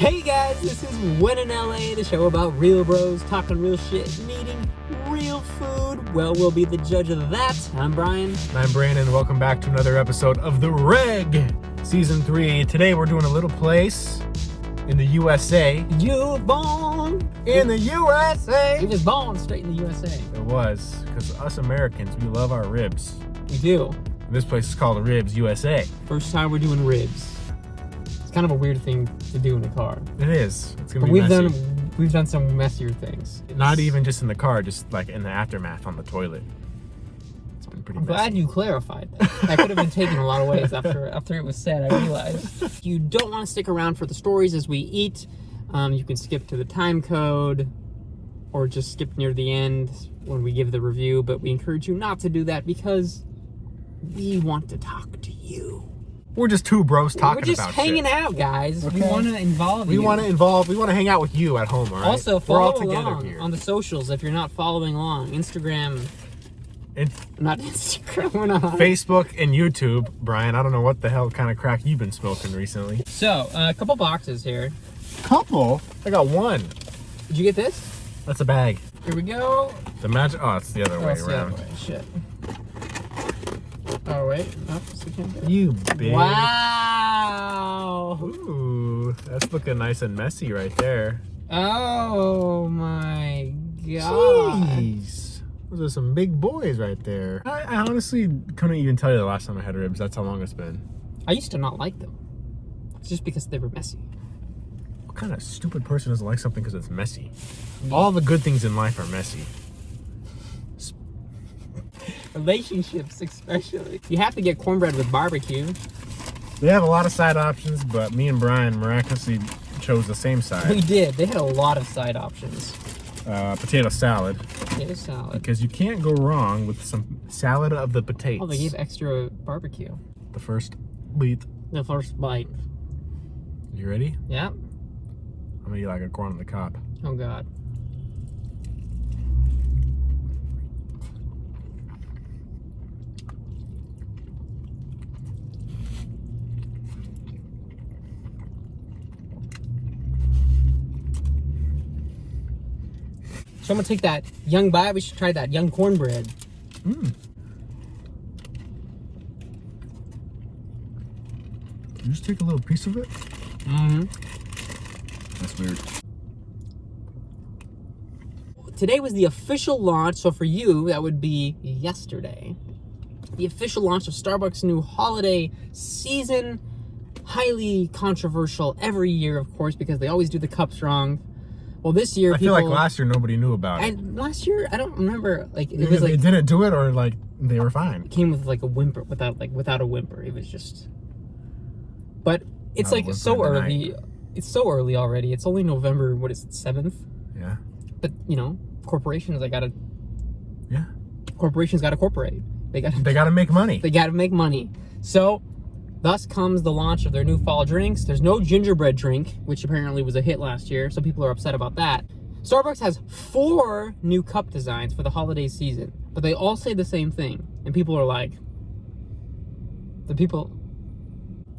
Hey guys, this is When in LA, the show about real bros talking real shit and eating real food. Well, we'll be the judge of that. I'm Brian. And I'm Branden. Welcome back to another episode of The Reg, Season 3. Today we're doing a little place in the USA. You were born In the USA! He was born straight in the USA. It was, because us Americans, we love our ribs. We do. And this place is called Ribs USA. First time we're doing ribs. It's kind of a weird thing to do in a car. It is. It's going But to be messy. we've done some messier things. Not even just in the car, just like in the aftermath on the toilet. It's been pretty I'm messy. glad you clarified that. That could have been taken a lot of ways after it was said, I realized. If you don't want to stick around for the stories as we eat, you can skip to the time code or just skip near the end when we give the review, but we encourage you not to do that because we want to talk to you. We're just two bros talking We're just about hanging shit. out, guys. Okay. We want to involve We you. want to hang out with you at home, all right? Also, We're follow all together along here. on the socials if you're not following along. Instagram, And not Instagram, we're not on. Facebook and YouTube. Brian, I don't know what the hell kind of crack you've been smoking recently. So, a couple boxes here. Couple? I got one. Did you get this? That's a bag. Here we go. The magic. Oh, it's the other way It's the other around. way. Shit. Oh, wait. No, it's the camera. You bitch. Wow. Ooh, that's looking nice and messy right there. Oh, my God. Jeez. Those are some big boys right there. I honestly couldn't even tell you the last time I had ribs. That's how long it's been. I used to not like them. It's just because they were messy. What kind of stupid person doesn't like something because it's messy? All the good things in life are messy. Relationships, especially. You have to get cornbread with barbecue. They have a lot of side options, but me and Brian miraculously chose the same We side. did. They had a lot of side options. Potato salad. Potato salad. Because you can't go wrong with some salad of the potatoes. Oh, they gave extra barbecue. The first bite. The first bite. You ready? Yeah. I'm gonna eat like a corn on the cob. Oh, God. So I'm gonna take that young bite. We should try that young cornbread. Mmm. You just take a little piece of it? Mm-hmm. That's weird. Today was the official launch, so for you, that would be yesterday. The official launch of Starbucks' new holiday season. Highly controversial every year, of course, because they always do the cups wrong. Well, this year, I feel like last year nobody knew about it. last year, I don't remember. Like it Either was they like didn't do it or like they were fine. it came with like a whimper, without a whimper. It was just. But it's Not a like whimper so in the early. It's so early already. It's only November. What is it, 7th? Yeah. But you know, corporations, Yeah. corporations gotta corporate. They gotta make money. They gotta make money. So, thus comes the launch of their new fall drinks. There's no gingerbread drink, which apparently was a hit last year, so people are upset about that. Starbucks has 4 new cup designs for the holiday season, but they all say the same thing, and people are like,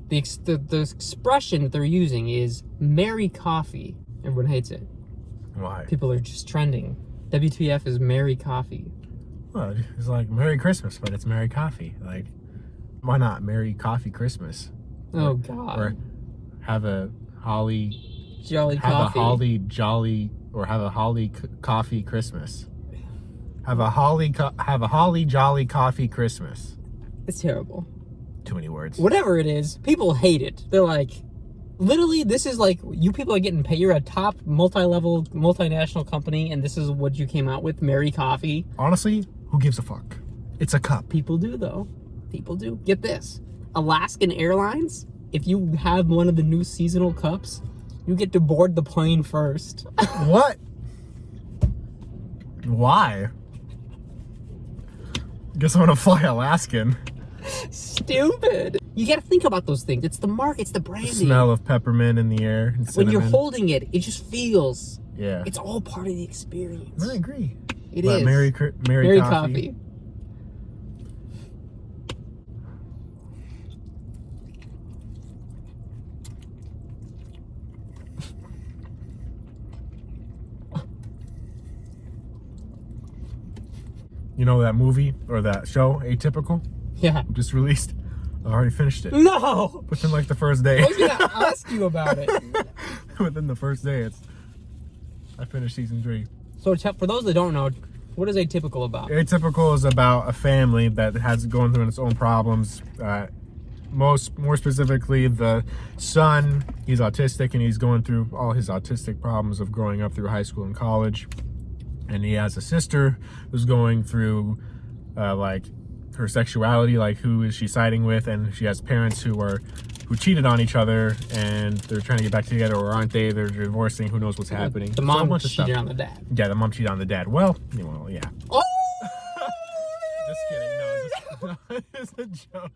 the expression that they're using is "Merry Coffee." Everyone hates it. Why? People are just trending. WTF is Merry Coffee. Well, it's like Merry Christmas, but it's Merry Coffee. Like, why not Merry Coffee Christmas? Oh, God. Or have a holly, Jolly have Coffee. a holly jolly, or have a holly coffee Christmas. Have a holly jolly coffee Christmas. It's terrible. Too many words. Whatever it is, people hate it. They're like, literally, this is like, you people are getting paid. You're a top multi-level, multinational company, and this is what you came out with, Merry Coffee. Honestly, who gives a fuck? It's a cup. People do, though. People do. Get this. Alaskan Airlines, if you have one of the new seasonal cups, you get to board the plane first. What? Why? Guess I'm gonna fly Alaskan. Stupid. You gotta think about those things. It's the mark, it's the branding. The smell of peppermint in the air. And When you're cinnamon. holding it, it just feels. Yeah. It's all part of the experience. I agree. It But is. Merry coffee. You know that movie or that show, Atypical? Yeah. Just released. I already finished it. No! Within like the first day. I was going to ask you about it. Within the first day, I finished season 3. So for those that don't know, what is Atypical about? Atypical is about a family that has going through its own problems. More specifically, the son, he's autistic and he's going through all his autistic problems of growing up through high school and college. And he has a sister who's going through like her sexuality, like who is she siding with, and she has parents who cheated on each other and they're trying to get back together, or aren't they? They're divorcing. Who knows what's happening? The mom cheated on the dad. Yeah, the mom cheated on the dad. Well, yeah. Oh! Just kidding. No, it's a joke.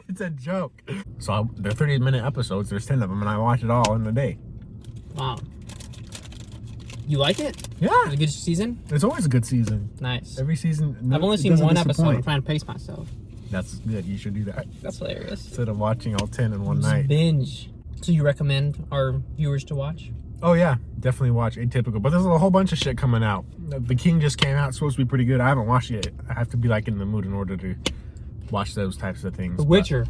It's a joke. So they're 30-minute episodes. There's 10 of them, and I watch it all in a day. Wow. You like it? Yeah. It's a good season? It's always a good season. Nice. Every season. I've only seen one episode. I'm trying to pace myself. That's good. You should do that. That's hilarious. Instead of watching all 10 in one Just night. binge. So you recommend our viewers to watch? Oh yeah, definitely watch Atypical. But there's a whole bunch of shit coming out. The King just came out. It's supposed to be pretty good. I haven't watched it yet. I have to be like in the mood in order to watch those types of things. The Witcher.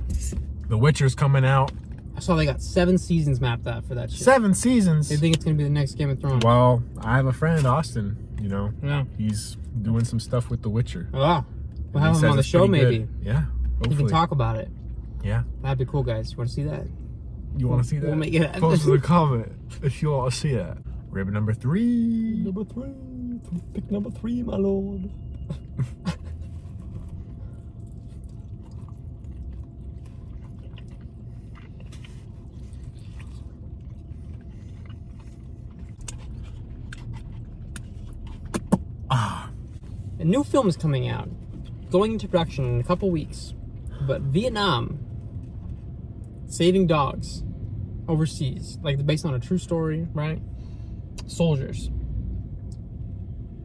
The Witcher's coming out. I saw they got 7 seasons mapped out for that shit. 7 seasons? They think it's going to be the next Game of Thrones. Well, I have a friend, Austin, you know. Yeah. He's doing some stuff with The Witcher. Oh, wow. We'll have him on the show maybe. Yeah, hopefully. You can talk about it. Yeah. That'd be cool, guys. You want to see that? You want to see that? We'll make it. Post in the comment if you want to see that. Rib number 3. Number 3. Pick number 3, my lord. A new film is coming out, going into production in a couple weeks. But Vietnam, saving dogs overseas, like based on a true story, right? Soldiers.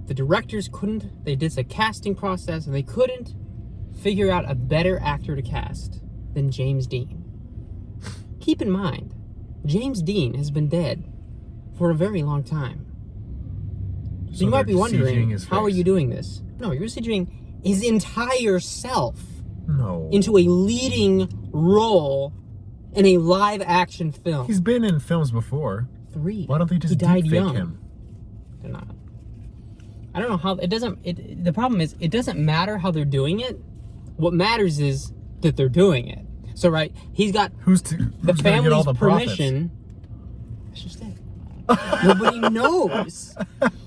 The directors they did a casting process and they couldn't figure out a better actor to cast than James Dean. Keep in mind, James Dean has been dead for a very long time. So you might be wondering, how are you doing this? No, you're CGing his entire self into a leading role in a live action film. He's been in films before. 3. Why don't they just he died deepfake young. him? They're not. I don't know how the problem is it doesn't matter how they're doing it. What matters is that they're doing it. So right, he's got who's the family's permission. That's just it. Nobody knows.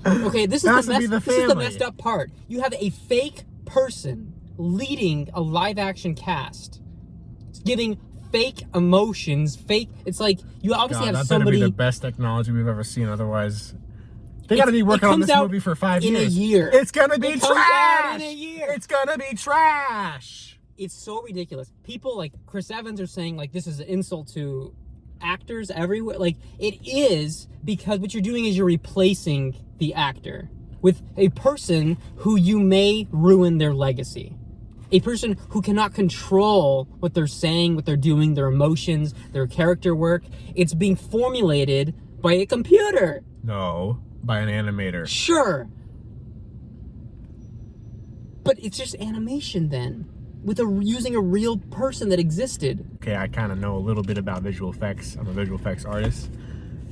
Okay, this is the messed up part. You have a fake person leading a live action cast. It's giving fake emotions, it's like you obviously have somebody. That's be the best technology we've ever seen. Otherwise, they got to be working on this movie for 5 years. In a year. It's gonna be trash. In a year. It's gonna be trash. It's so ridiculous. People like Chris Evans are saying like this is an insult to actors everywhere. Like it is, because what you're doing is you're replacing the actor with a person who you may ruin their legacy. A person who cannot control what they're saying, what they're doing, their emotions, their character work. It's being formulated by a computer. No, by an animator. Sure. But it's just animation then, with using a real person that existed. Okay, I kind of know a little bit about visual effects. I'm a visual effects artist.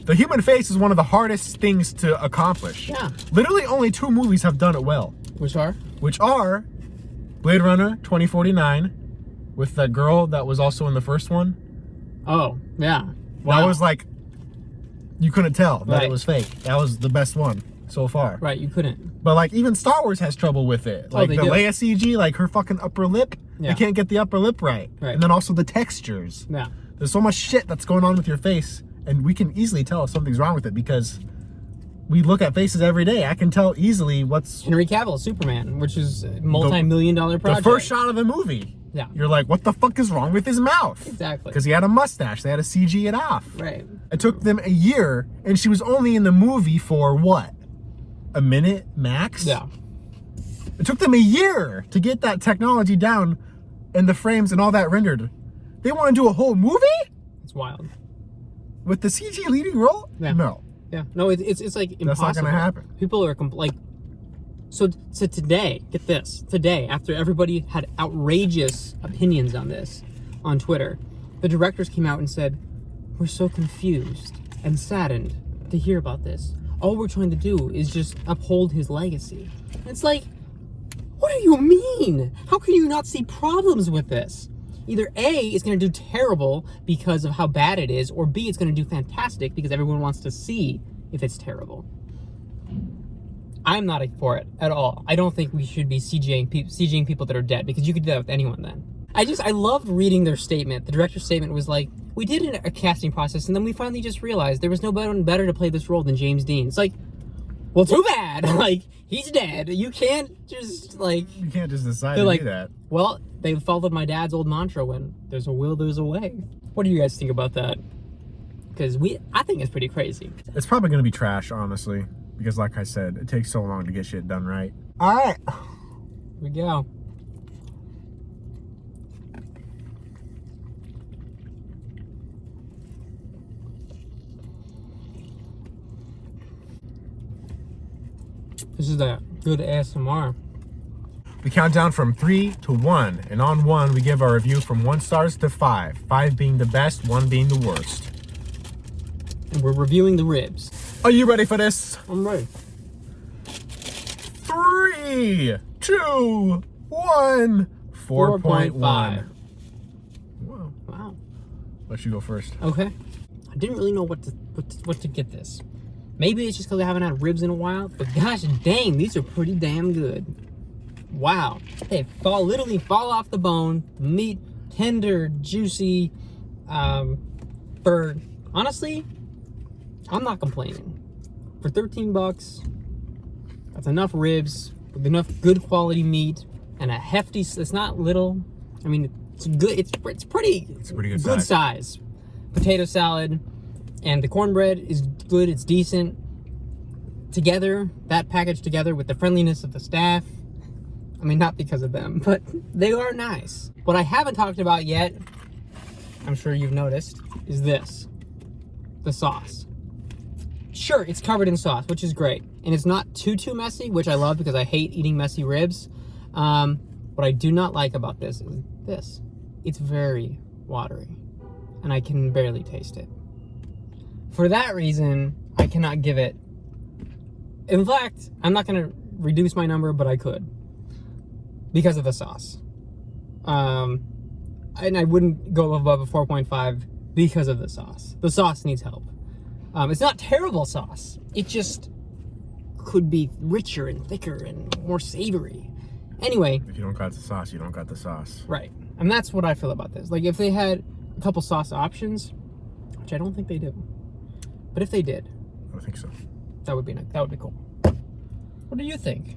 The human face is one of the hardest things to accomplish. Yeah. Literally only 2 movies have done it well. Which are? Blade Runner 2049 with that girl that was also in the first one. Oh, yeah. Wow. That was like, you couldn't tell that Right. it was fake. That was the best one so far. Right, you couldn't. But like even Star Wars has trouble with it. Like they the do. Leia CG, like her fucking upper lip, Yeah. you can't get the upper lip right. Right. And then also the textures. Yeah. There's so much shit that's going on with your face, and we can easily tell if something's wrong with it because we look at faces every day. I can tell easily what's... Henry Cavill, Superman, which is a multi-million-dollar project. The first shot of the movie. Yeah. You're like, what the fuck is wrong with his mouth? Exactly. Because he had a mustache. They had to CG it off. Right. It took them a year, and she was only in the movie for what? A minute max? Yeah. It took them a year to get that technology down and the frames and all that rendered. They want to do a whole movie? It's wild. With the CG leading role? Yeah. No. Yeah. No, it's like impossible. That's not gonna happen. People are like, So today, get this, today, after everybody had outrageous opinions on this on Twitter, the directors came out and said, we're so confused and saddened to hear about this. All we're trying to do is just uphold his legacy. And it's like, what do you mean? How can you not see problems with this? Either A, it's going to do terrible because of how bad it is, or B, it's going to do fantastic because everyone wants to see if it's terrible. I'm not for it at all. I don't think we should be CGing people that are dead, because you could do that with anyone then. I loved reading their statement. The director's statement was like, we did a casting process and then we finally just realized there was no better to play this role than James Dean. It's like, well, too bad. Like, he's dead. You can't just You can't just decide to do that. Well, they followed my dad's old mantra, when there's a will, there's a way. What do you guys think about that? Because I think it's pretty crazy. It's probably going to be trash, honestly. Because like I said, it takes so long to get shit done right. All right. Here we go. This is a good ASMR. We count down from 3 to 1. And on 1, we give our review from 1 stars to 5. 5 being the best, 1 being the worst. And we're reviewing the ribs. Are you ready for this? I'm ready. 3, 2, 1. 4.1. Wow. Let you go first. Okay. I didn't really know what to get this. Maybe it's just because I haven't had ribs in a while, but gosh dang, these are pretty damn good. Wow. They literally fall off the bone. Meat, tender, juicy. Honestly, I'm not complaining. For 13 bucks, that's enough ribs with enough good quality meat and a hefty, it's not little. I mean, it's good. It's pretty good size. Potato salad and the cornbread is good. It's decent. Together, that package together with the friendliness of the staff. I mean, not because of them, but they are nice. What I haven't talked about yet, I'm sure you've noticed, is this. The sauce. Sure, it's covered in sauce, which is great. And it's not too messy, which I love because I hate eating messy ribs. What I do not like about this is this. It's very watery, and I can barely taste it. For that reason, I cannot give it. In fact, I'm not going to reduce my number, but I could. Because of the sauce. And I wouldn't go above a 4.5 because of the sauce. The sauce needs help. It's not terrible sauce. It just could be richer and thicker and more savory. Anyway. If you don't got the sauce, you don't got the sauce. Right. And that's what I feel about this. Like, if they had a couple sauce options, which I don't think they do, but if they did, I think so. That would be cool. What do you think?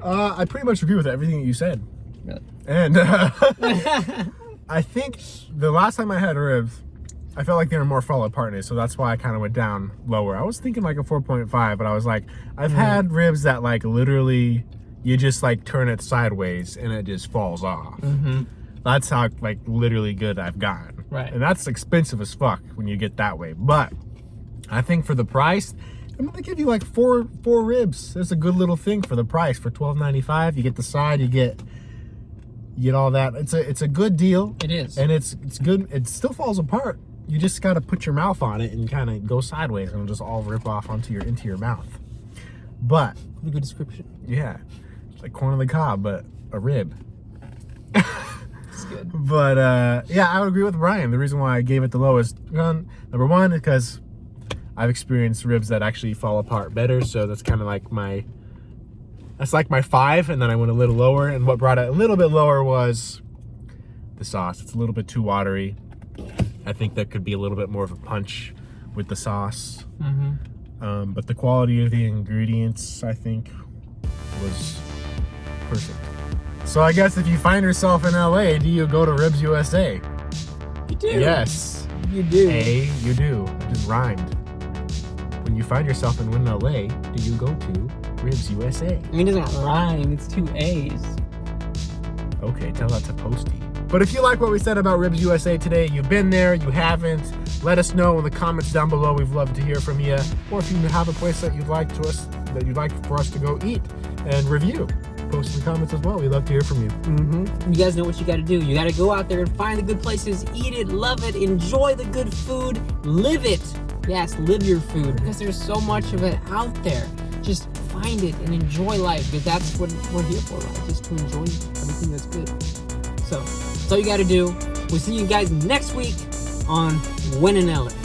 I pretty much agree with everything that you said. Really? And I think the last time I had ribs, I felt like they were more fall apart, so that's why I kind of went down lower. I was thinking like a 4.5, but I was like, I've had ribs that like literally you just like turn it sideways and it just falls off. That's how like literally good I've gotten. Right. And that's expensive as fuck when you get that way. But I think for the price, I'm gonna give you like four ribs. It's a good little thing for the price. For $12.95, you get the side, you get all that. It's a good deal. It is. And it's good. It still falls apart. You just gotta put your mouth on it and kind of go sideways, and it'll just all rip off into your mouth. But pretty good description. Yeah, it's like corn on the cob, but a rib. It's good. But yeah, I would agree with Brian. The reason why I gave it the lowest one, number one, is because I've experienced ribs that actually fall apart better. So that's kind of like my 5, and then I went a little lower. And what brought it a little bit lower was the sauce. It's a little bit too watery. I think that could be a little bit more of a punch with the sauce. But the quality of the ingredients, I think, was perfect. So I guess if you find yourself in LA, do you go to Ribs USA? You do. Yes. You do. You do. It just rhymed. When you find yourself in LA, do you go to Ribs USA? I mean, it doesn't rhyme. It's 2 A's. Okay, tell that to Posty. But if you like what we said about Ribs USA today, you've been there, you haven't, let us know in the comments down below. We'd love to hear from you. Or if you have a place that you'd like for us to go eat, and review. Post in the comments as well. We'd love to hear from you. You guys know what you got to do. You got to go out there and find the good places, eat it, love it, enjoy the good food, live it. Yes, live your food, because there's so much of it out there. Just find it and enjoy life, because that's what we're here for, right? Just to enjoy everything that's good. So that's all you got to do. We'll see you guys next week on Win and Ellis.